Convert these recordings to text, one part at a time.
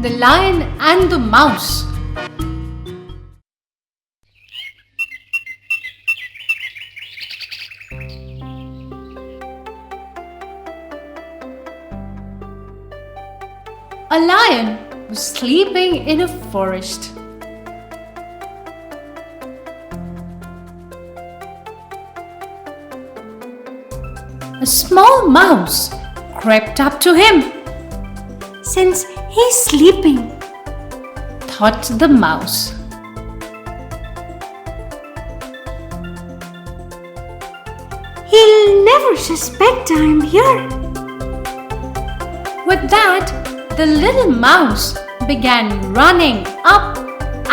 The Lion and the Mouse. A lion was sleeping in a forest. A small mouse crept up to him. "Since he's sleeping," thought the mouse, "he'll never suspect I'm here." With that, the little mouse began running up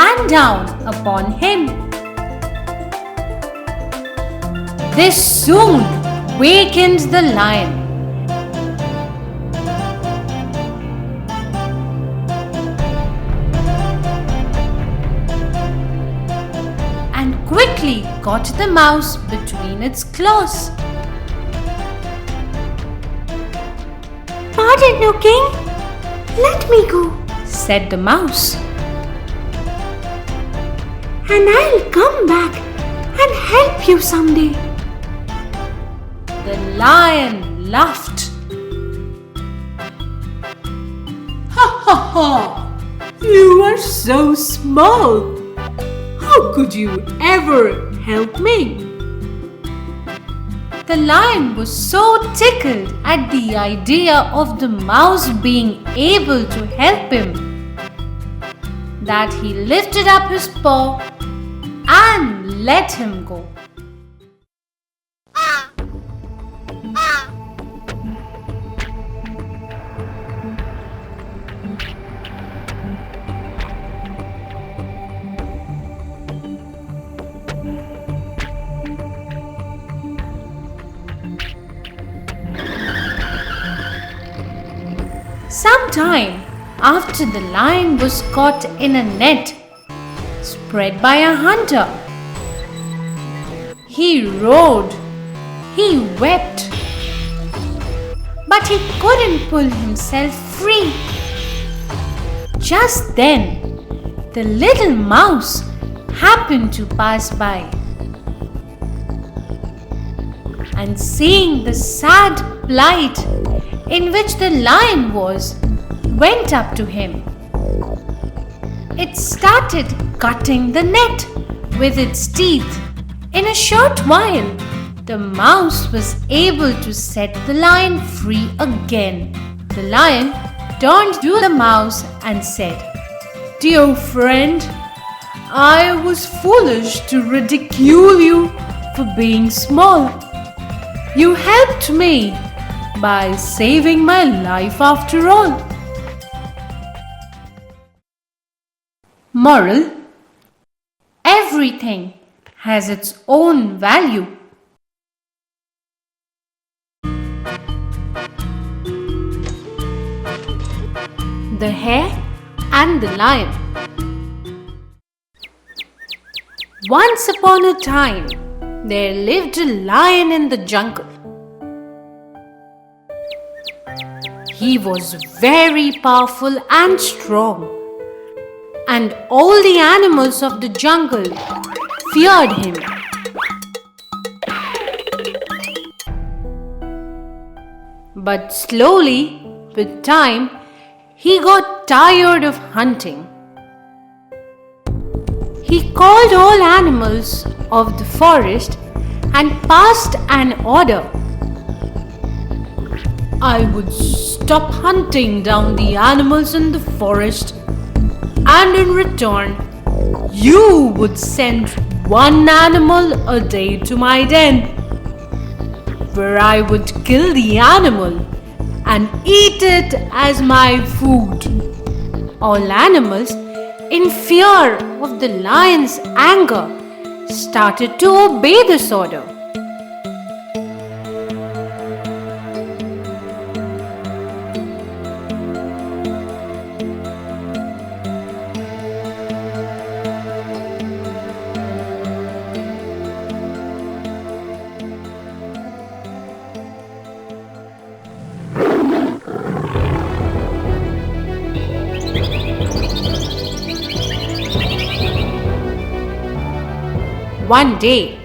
and down upon him. This soon wakened the lion. And quickly got the mouse between its claws. "Pardon, O King, let me go," said the mouse, "and I'll come back and help you someday." The lion laughed. "Ha ha ha! You are so small! How could you ever help me?" The lion was so tickled at the idea of the mouse being able to help him that he lifted up his paw and let him go. Some time after, the lion was caught in a net spread by a hunter. He roared, he wept, but he couldn't pull himself free. Just then, the little mouse happened to pass by, and seeing the sad plight in which the lion was, went up to him. It started cutting the net with its teeth. In a short while, the mouse was able to set the lion free again. The lion turned to the mouse and said, "Dear friend, I was foolish to ridicule you for being small. You helped me by saving my life after all." Moral: everything has its own value. The Hare and the Lion. Once upon a time, there lived a lion in the jungle. He was very powerful and strong, and all the animals of the jungle feared him. But slowly, with time, he got tired of hunting. He called all animals of the forest and passed an order. "I would stop hunting down the animals in the forest, and in return, you would send one animal a day to my den, where I would kill the animal and eat it as my food." All animals, in fear of the lion's anger, started to obey this order. One day,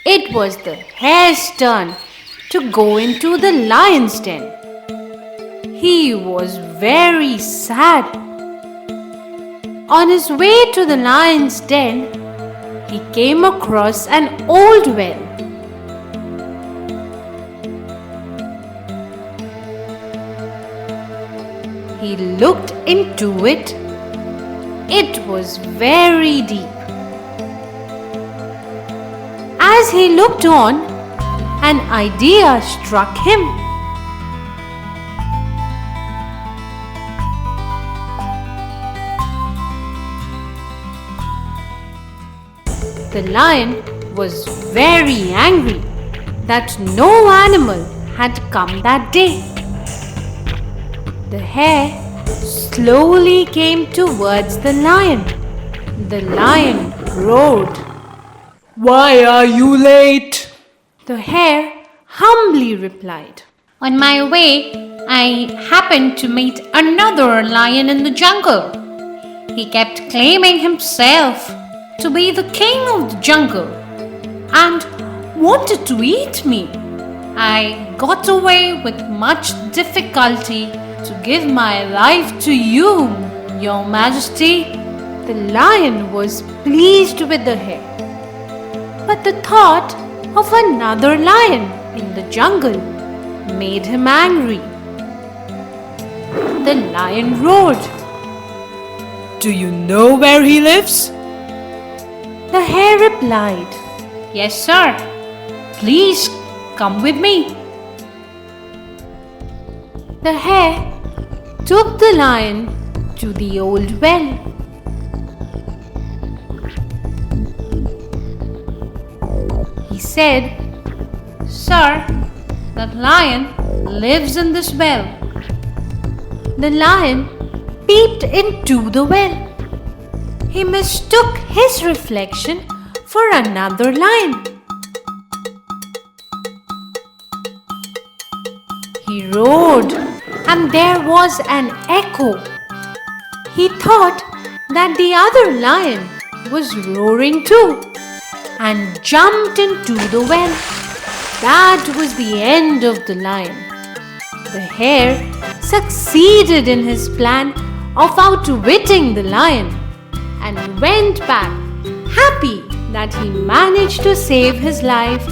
it was the hare's turn to go into the lion's den. He was very sad. On his way to the lion's den, he came across an old well. He looked into it. It was very deep. As he looked on, an idea struck him. The lion was very angry that no animal had come that day. The hare slowly came towards the lion. The lion roared. "Why are you late?" The hare humbly replied, On my way, I happened to meet another lion in the jungle. He kept claiming himself to be the king of the jungle and wanted to eat me. I got away with much difficulty to give my life to you, Your Majesty. The lion was pleased with the hare, but the thought of another lion in the jungle made him angry. The lion roared. "Do you know where he lives?" The hare replied, Yes, sir. Please come with me. The hare took the lion to the old well. He said, Sir, that lion lives in this well. The lion peeped into the well. He mistook his reflection for another lion. He roared, and there was an echo. He thought that the other lion was roaring too, and jumped into the well. That was the end of the lion. The hare succeeded in his plan of outwitting the lion and went back happy that he managed to save his life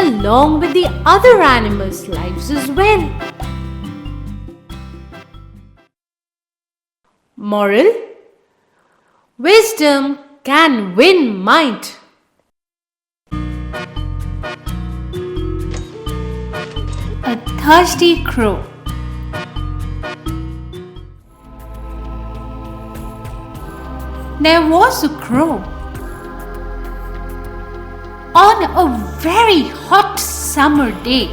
along with the other animals' lives as well. Moral: wisdom can win might. A thirsty crow. There was a crow. On a very hot summer day,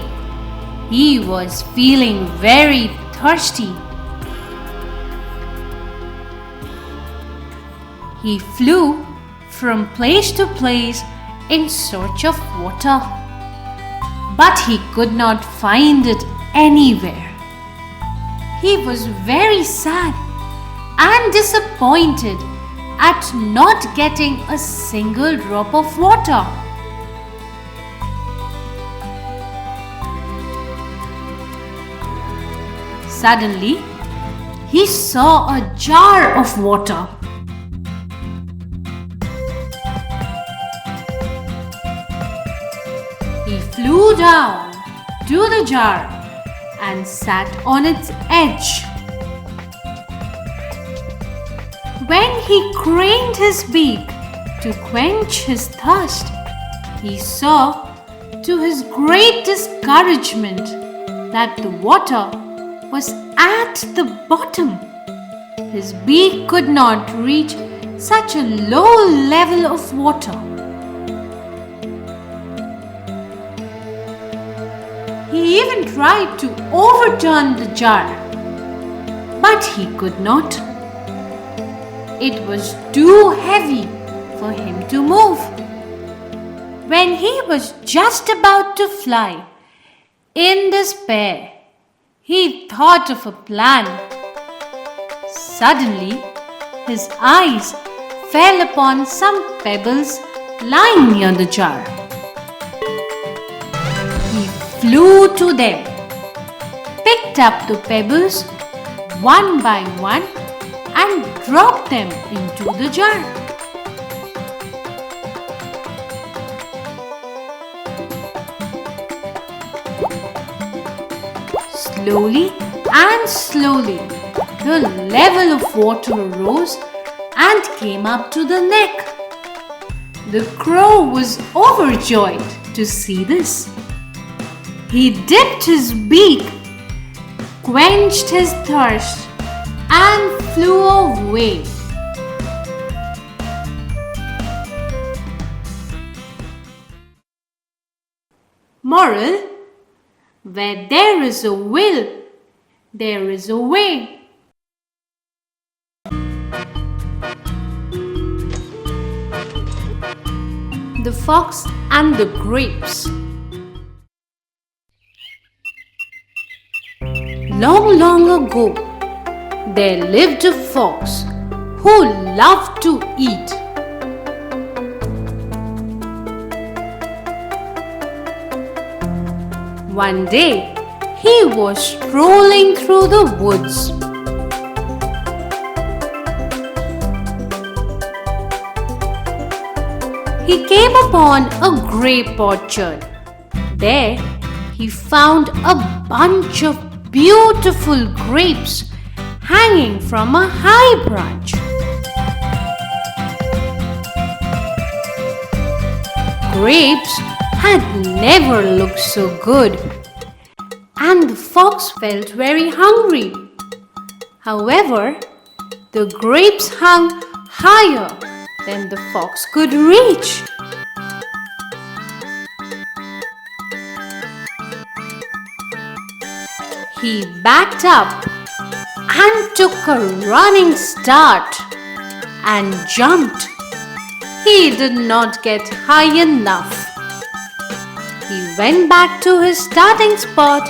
he was feeling very thirsty. He flew from place to place in search of water, but he could not find it anywhere. He was very sad and disappointed at not getting a single drop of water. Suddenly, he saw a jar of water. He flew down to the jar and sat on its edge. When he craned his beak to quench his thirst, he saw, to his great discouragement, that the water was at the bottom. His beak could not reach such a low level of water. He even tried to overturn the jar, but he could not. It was too heavy for him to move. When he was just about to fly, in despair, he thought of a plan. Suddenly, his eyes fell upon some pebbles lying near the jar. He flew to them, picked up the pebbles one by one and dropped them into the jar. Slowly and slowly, the level of water rose and came up to the neck. The crow was overjoyed to see this. He dipped his beak, quenched his thirst, and flew away. Moral: where there is a will, there is a way. The Fox and the Grapes. Long, long ago, there lived a fox who loved to eat. One day, he was strolling through the woods. He came upon a grape orchard. There, he found a bunch of beautiful grapes hanging from a high branch. Grapes had never looked so good, and the fox felt very hungry. However, the grapes hung higher than the fox could reach. He backed up and took a running start and jumped. He did not get high enough. He went back to his starting spot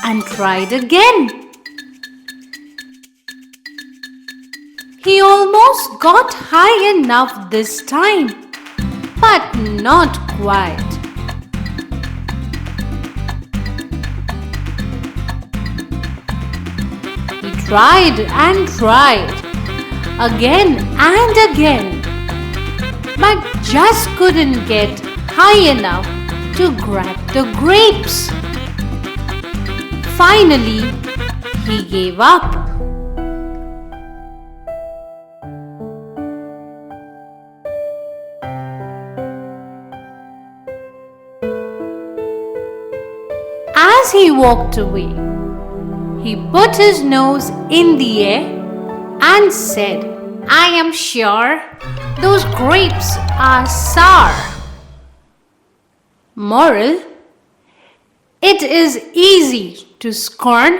and tried again. He almost got high enough this time, but not quite. He tried and tried, again and again, but just couldn't get high enough to grab the grapes. Finally, he gave up. As he walked away, he put his nose in the air and said, "I am sure those grapes are sour." Moral: it is easy to scorn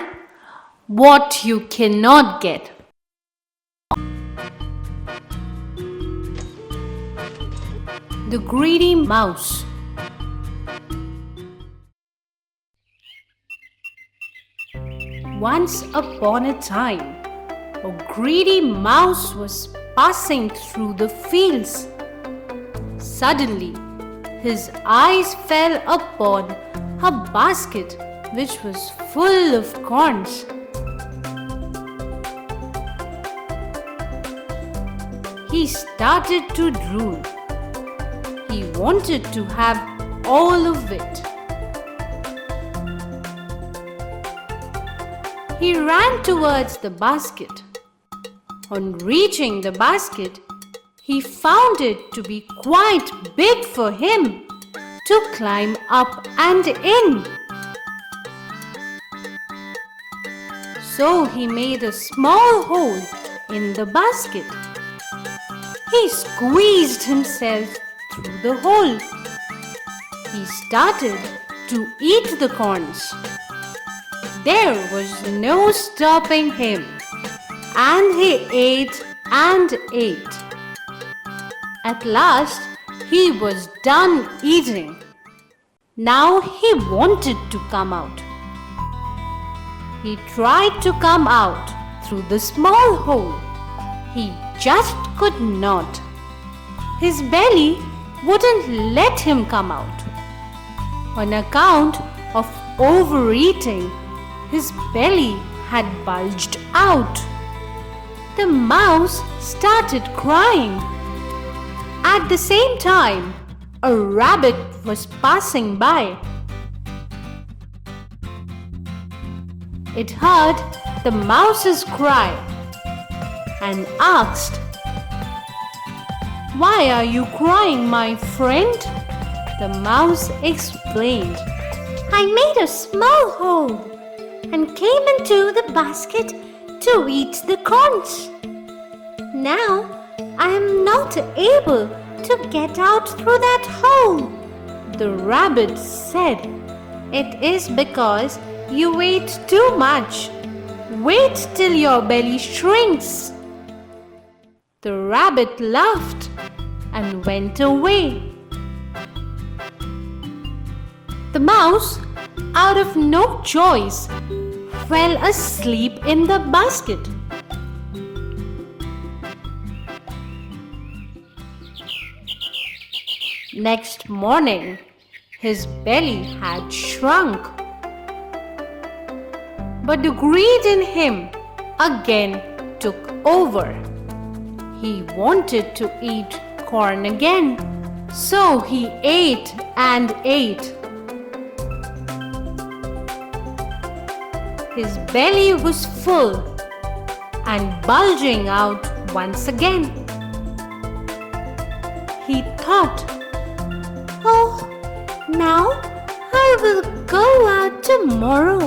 what you cannot get. The Greedy Mouse. Once upon a time, a greedy mouse was passing through the fields. Suddenly, his eyes fell upon a basket which was full of corns. He started to drool. He wanted to have all of it. He ran towards the basket. On reaching the basket, he found it to be quite big for him to climb up and in. So he made a small hole in the basket. He squeezed himself through the hole. He started to eat the corns. There was no stopping him, and he ate and ate. At last, he was done eating. Now he wanted to come out. He tried to come out through the small hole. He just could not. His belly wouldn't let him come out. On account of overeating, his belly had bulged out. The mouse started crying. At the same time, a rabbit was passing by. It heard the mouse's cry and asked, "Why are you crying, my friend?" The mouse explained, "I made a small hole and came into the basket to eat the corns. Now I am not able to get out through that hole." The rabbit said, "It is because you ate too much. Wait till your belly shrinks." The rabbit laughed and went away. The mouse, out of no choice, fell asleep in the basket. Next morning, his belly had shrunk. But the greed in him again took over. He wanted to eat corn again, so he ate and ate. His belly was full and bulging out once again. He thought, "Oh, now I will go out tomorrow."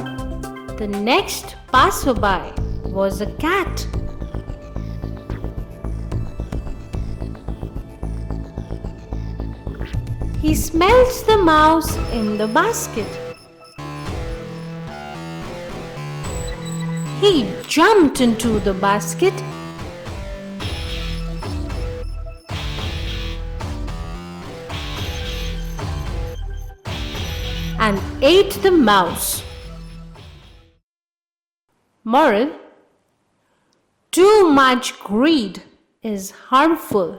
The next passerby was a cat. He smelled the mouse in the basket. He jumped into the basket and ate the mouse. Moral: too much greed is harmful.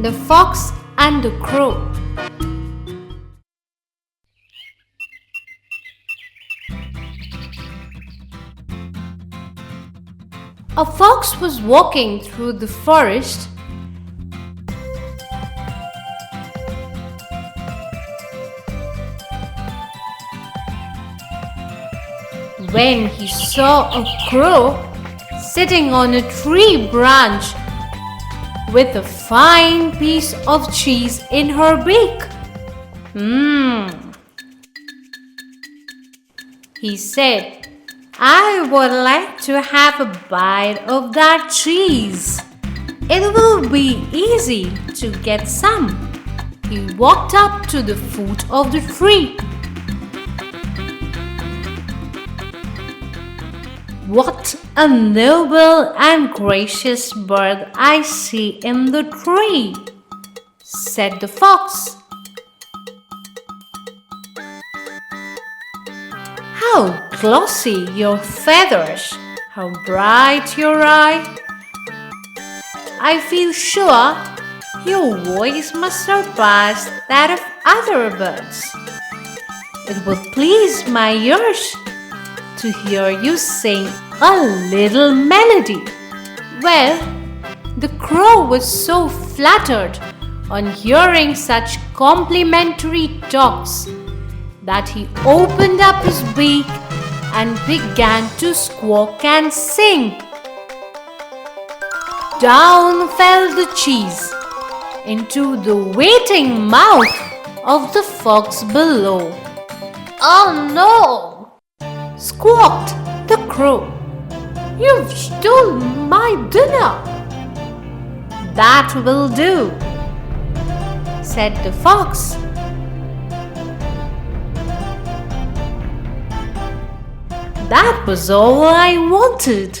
The Fox and the Crow. A fox was walking through the forest when he saw a crow sitting on a tree branch with a fine piece of cheese in her beak. He said, "I would like to have a bite of that cheese. It will be easy to get some." He walked up to the foot of the tree. "What a noble and gracious bird I see in the tree," said the fox. "How glossy your feathers, how bright your eye. I feel sure your voice must surpass that of other birds. It will please my ears to hear you sing a little melody." Well, the crow was so flattered on hearing such complimentary talks that he opened up his beak and began to squawk and sing. Down fell the cheese into the waiting mouth of the fox below. "Oh no!" squawked the crow. "You've stolen my dinner." "That will do," said the fox. "That was all I wanted.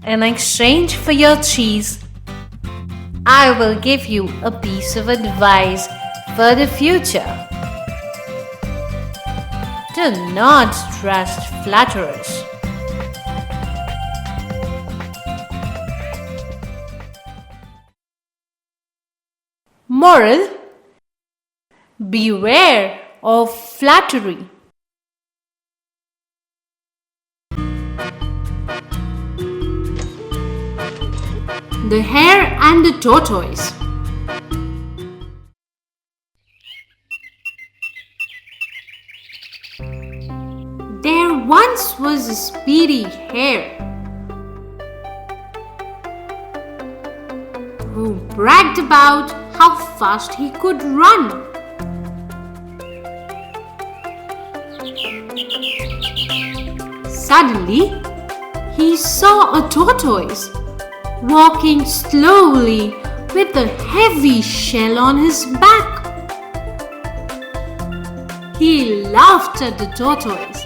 In exchange for your cheese, I will give you a piece of advice for the future. Do not trust flatterers. Moral: beware of flattery. The hare and the tortoise. There once was a speedy hare who bragged about how fast he could run. Suddenly, he saw a tortoise walking slowly with a heavy shell on his back. He laughed at the tortoise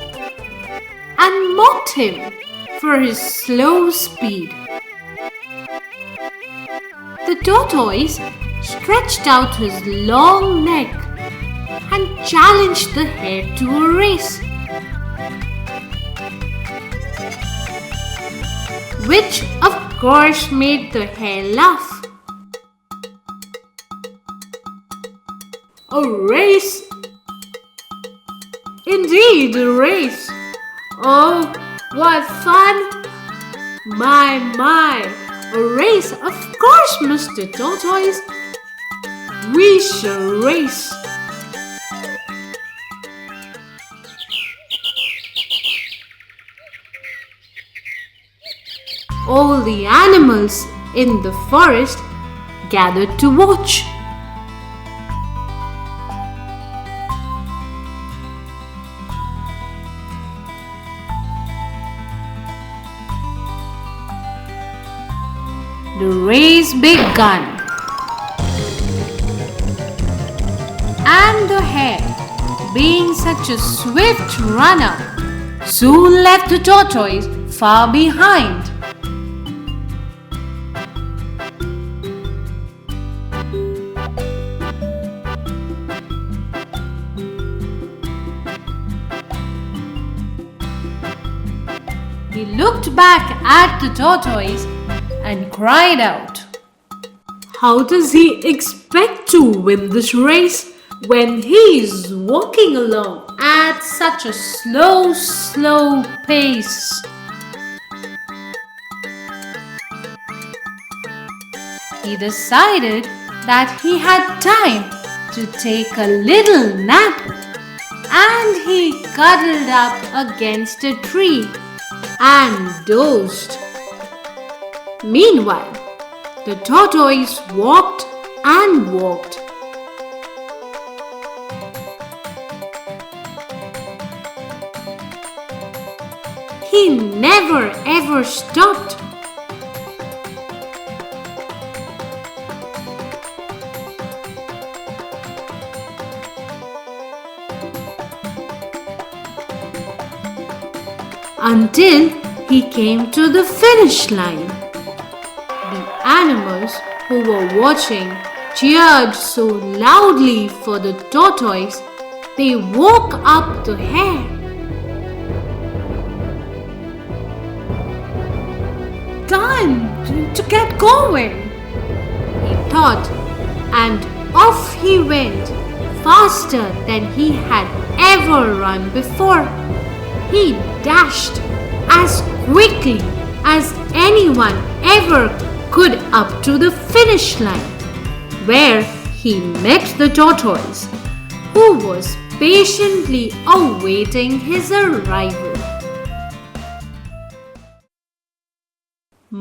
and mocked him for his slow speed. The tortoise stretched out his long neck and challenged the hare to a race, which of course made the hare laugh. A race? Indeed, a race. Oh, what fun! My, a race, of course, Mr. Tortoise. We shall race. All the animals in the forest gathered to watch. The race began, and the hare, being such a swift runner, soon left the tortoise far behind. He looked back at the tortoise and cried out, "How does he expect to win this race when he's walking along at such a slow pace?" He decided that he had time to take a little nap, and he cuddled up against a tree and dozed. Meanwhile, the tortoise walked and walked. He never ever stopped. Until he came to the finish line. The animals who were watching cheered so loudly for the tortoise, they woke up the hare. "Time to get going," he thought, and off he went, faster than he had ever run before. He dashed as quickly as anyone ever could up to the finish line, where he met the tortoise, who was patiently awaiting his arrival.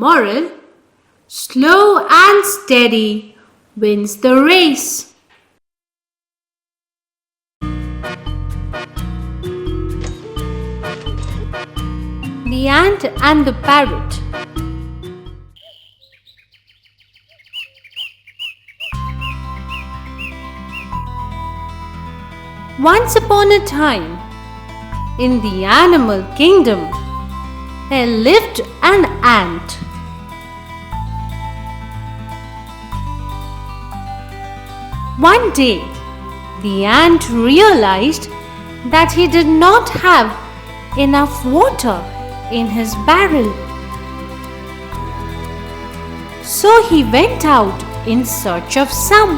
Moral: slow and steady wins the race. The ant and the parrot. Once upon a time, in the animal kingdom, there lived an ant. One day, the ant realized that he did not have enough water in his barrel. So he went out in search of some.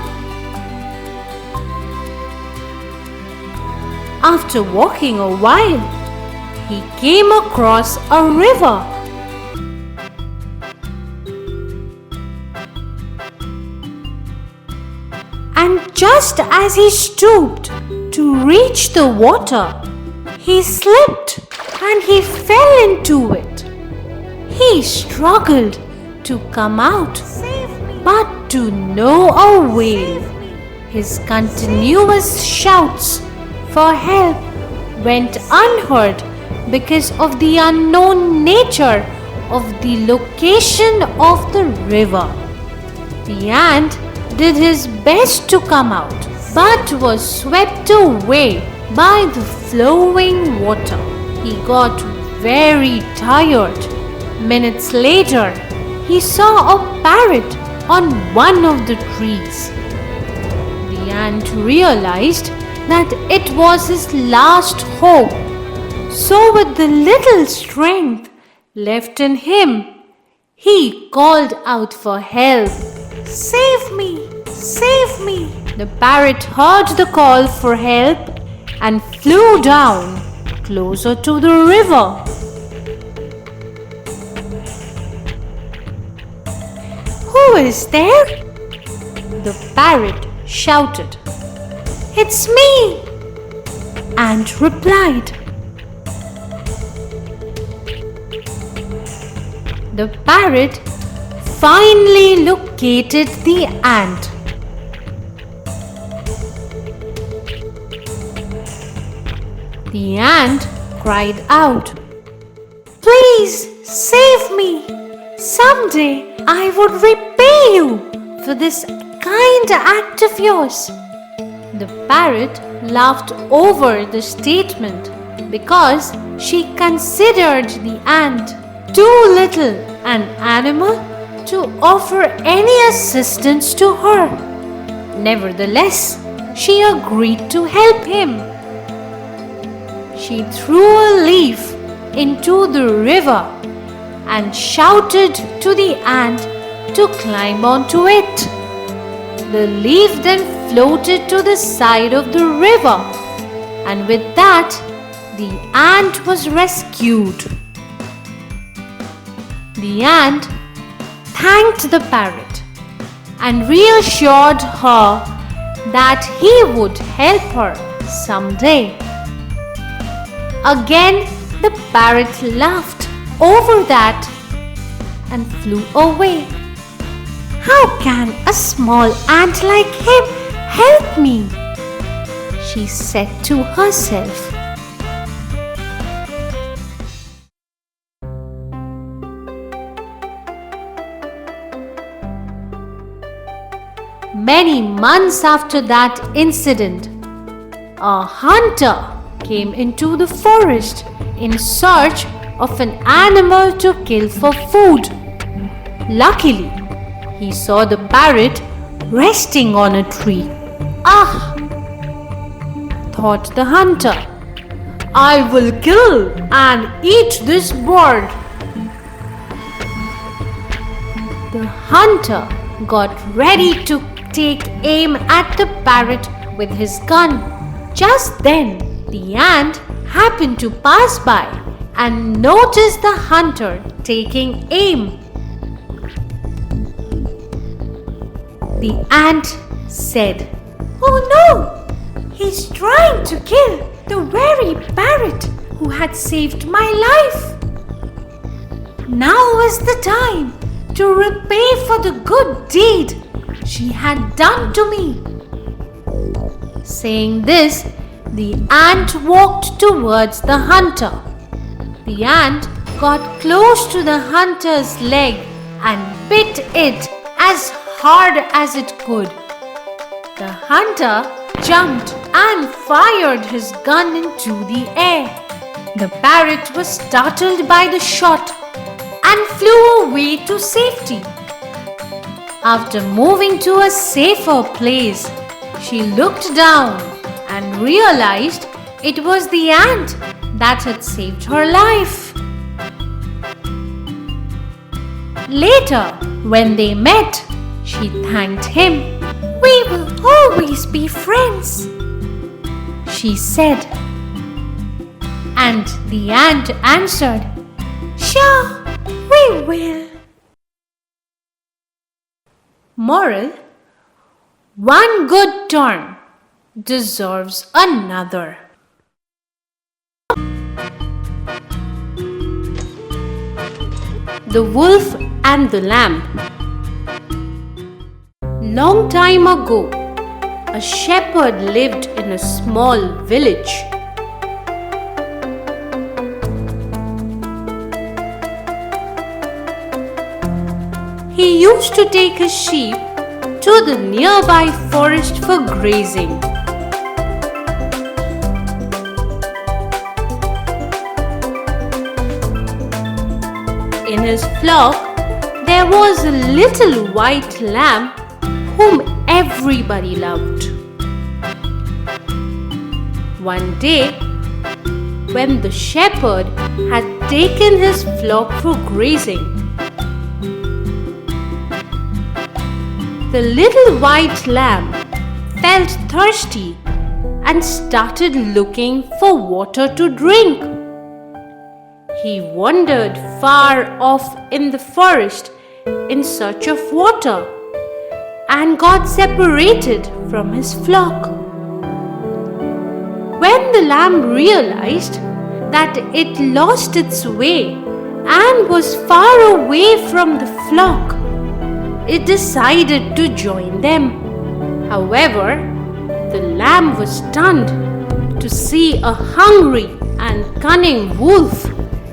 After walking a while, he came across a river. And just as he stooped to reach the water, he slipped and he fell into it. He struggled to come out, but to no avail. His continuous shouts for help went unheard because of the unknown nature of the location of the river. The ant did his best to come out, but was swept away by the flowing water. He got very tired. Minutes later, he saw a parrot on one of the trees. The ant realized that it was his last hope. So with the little strength left in him, he called out for help. "Save me! Save me!" The parrot heard the call for help and flew down closer to the river. "Who is there?" the parrot shouted. "It's me," ant replied. The parrot finally located the ant. The ant cried out, "Please save me. Someday I would repay you for this kind act of yours." The parrot laughed over the statement because she considered the ant too little an animal to offer any assistance to her. Nevertheless, she agreed to help him. She threw a leaf into the river and shouted to the ant to climb onto it. The leaf then floated to the side of the river, and with that, the ant was rescued. The ant thanked the parrot and reassured her that he would help her someday. Again, the parrot laughed over that and flew away. "How can a small ant like him help me?" she said to herself. Many months after that incident, a hunter came into the forest in search of an animal to kill for food. Luckily, he saw the parrot resting on a tree. "Ah!" thought the hunter, "I will kill and eat this bird." The hunter got ready to take aim at the parrot with his gun. Just then, the ant happened to pass by and noticed the hunter taking aim. The ant said, "Oh no! He's trying to kill the very parrot who had saved my life. Now is the time to repay for the good deed she had done to me." Saying this, the ant walked towards the hunter. The ant got close to the hunter's leg and bit it as hard as it could. The hunter jumped and fired his gun into the air. The parrot was startled by the shot and flew away to safety. After moving to a safer place, she looked down and realized it was the ant that had saved her life. Later, when they met, she thanked him. "We will always be friends," she said. And the ant answered, "Sure, we will." Moral: one good turn deserves another. The Wolf and the Lamb. Long time ago, a shepherd lived in a small village. He used to take his sheep to the nearby forest for grazing. In his flock, there was a little white lamb whom everybody loved. One day, when the shepherd had taken his flock for grazing, the little white lamb felt thirsty and started looking for water to drink. He wandered far off in the forest in search of water and got separated from his flock. When the lamb realized that it lost its way and was far away from the flock, it decided to join them. However, the lamb was stunned to see a hungry and cunning wolf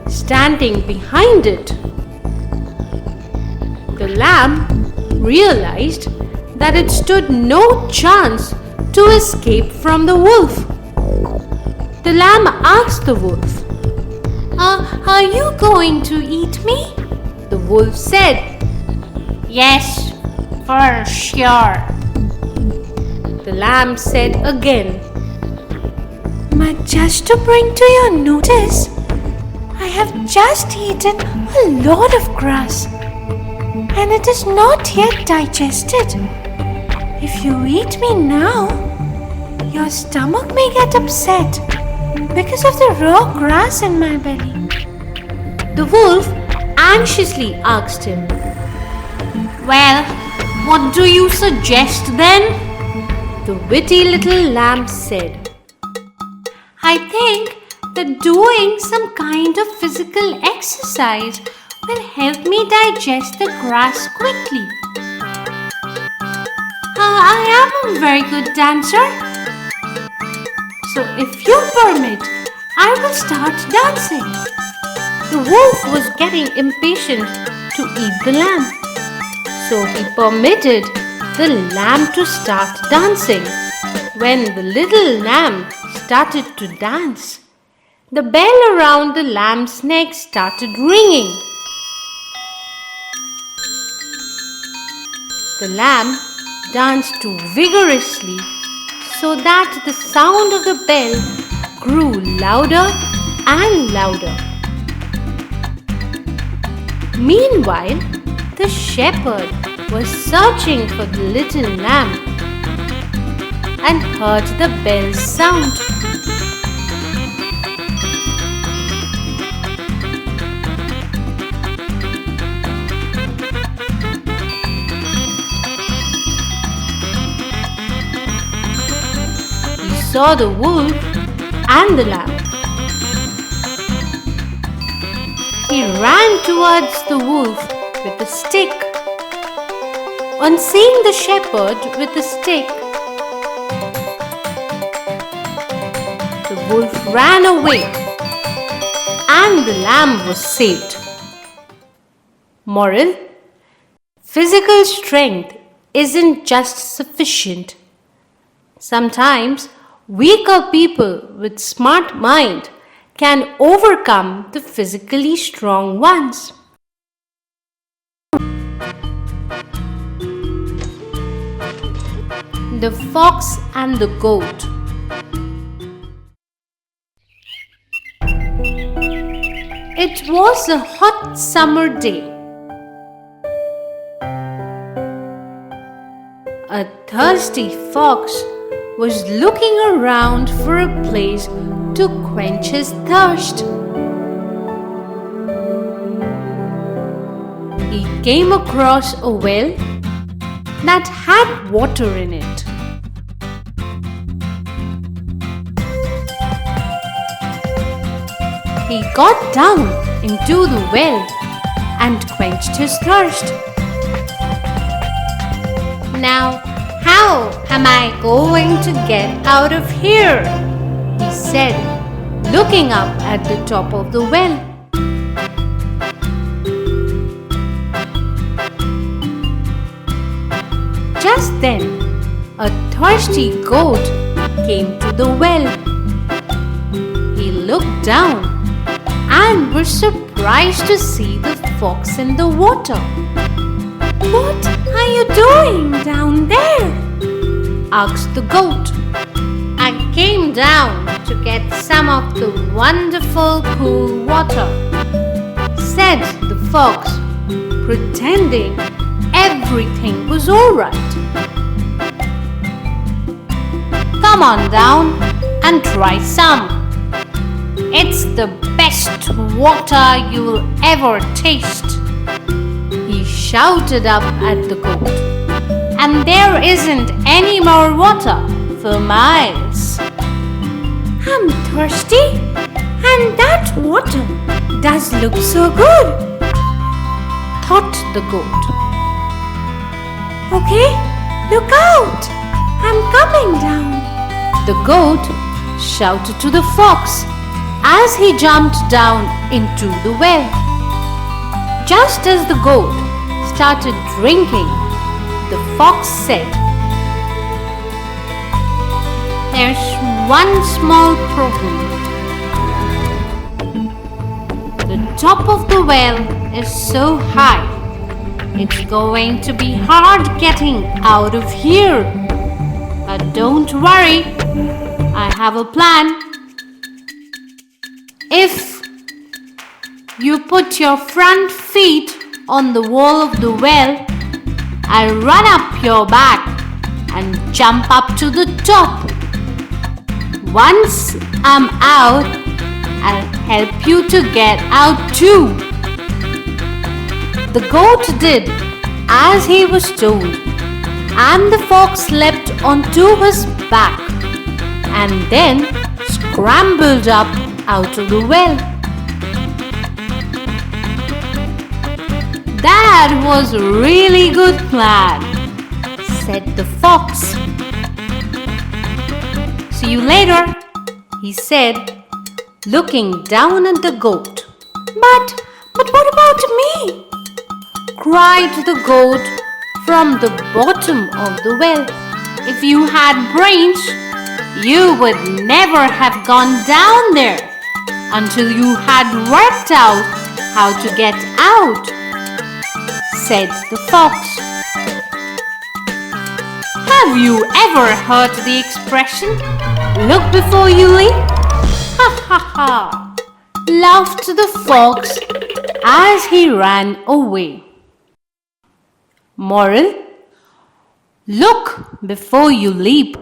standing behind it. The lamb realized that it stood no chance to escape from the wolf. The lamb asked the wolf, "Are you going to eat me?" The wolf said, "Yes, for sure." The lamb said again, "But just to bring to your notice, I have just eaten a lot of grass and it is not yet digested. If you eat me now, your stomach may get upset because of the raw grass in my belly." The wolf anxiously asked him, "Well, what do you suggest then?" The witty little lamb said, "I think that doing some kind of physical exercise will help me digest the grass quickly. I am a very good dancer, so if you permit, I will start dancing." The wolf was getting impatient to eat the lamb, so he permitted the lamb to start dancing. When the little lamb started to dance, the bell around the lamb's neck started ringing. The lamb danced vigorously so that the sound of the bell grew louder and louder. Meanwhile, the shepherd was searching for the little lamb and heard the bell sound. He saw the wolf and the lamb. He ran towards the wolf with a stick. On seeing the shepherd with the stick, the wolf ran away and the lamb was saved. Moral: physical strength isn't just sufficient. Sometimes weaker people with smart mind can overcome the physically strong ones. The Fox and the Goat. It was a hot summer day. A thirsty fox was looking around for a place to quench his thirst. He came across a well that had water in it. He got down into the well and quenched his thirst. "Now, how am I going to get out of here?" he said, looking up at the top of the well. Just then, a thirsty goat came to the well. He looked down and was surprised to see the fox in the water. "What are you doing down there?" asked the goat. "I came down to get some of the wonderful cool water," said the fox, pretending everything was all right. "Come on down and try some. It's the best water you'll ever taste," he shouted up at the goat. "And there isn't any more water for miles." "I'm thirsty, and that water does look so good," thought the goat. "Okay, look out! I'm coming down," the goat shouted to the fox as he jumped down into the well. Just as the goat started drinking, the fox said, "There's one small problem. The top of the well is so high, it's going to be hard getting out of here. But don't worry, I have a plan. If you put your front feet on the wall of the well, I'll run up your back and jump up to the top. Once I'm out, I'll help you to get out too." The goat did as he was told, and the fox leapt onto his back and then scrambled up out of the well. "That was a really good plan," said the fox. "See you later," he said, looking down at the goat. But what about me?" cried the goat from the bottom of the well. "If you had brains, you would never have gone down there until you had worked out how to get out," said the fox. Have you ever heard the expression, "Look before you leap"? Ha ha ha! Laughed the fox as he ran away. Moral: look before you leap.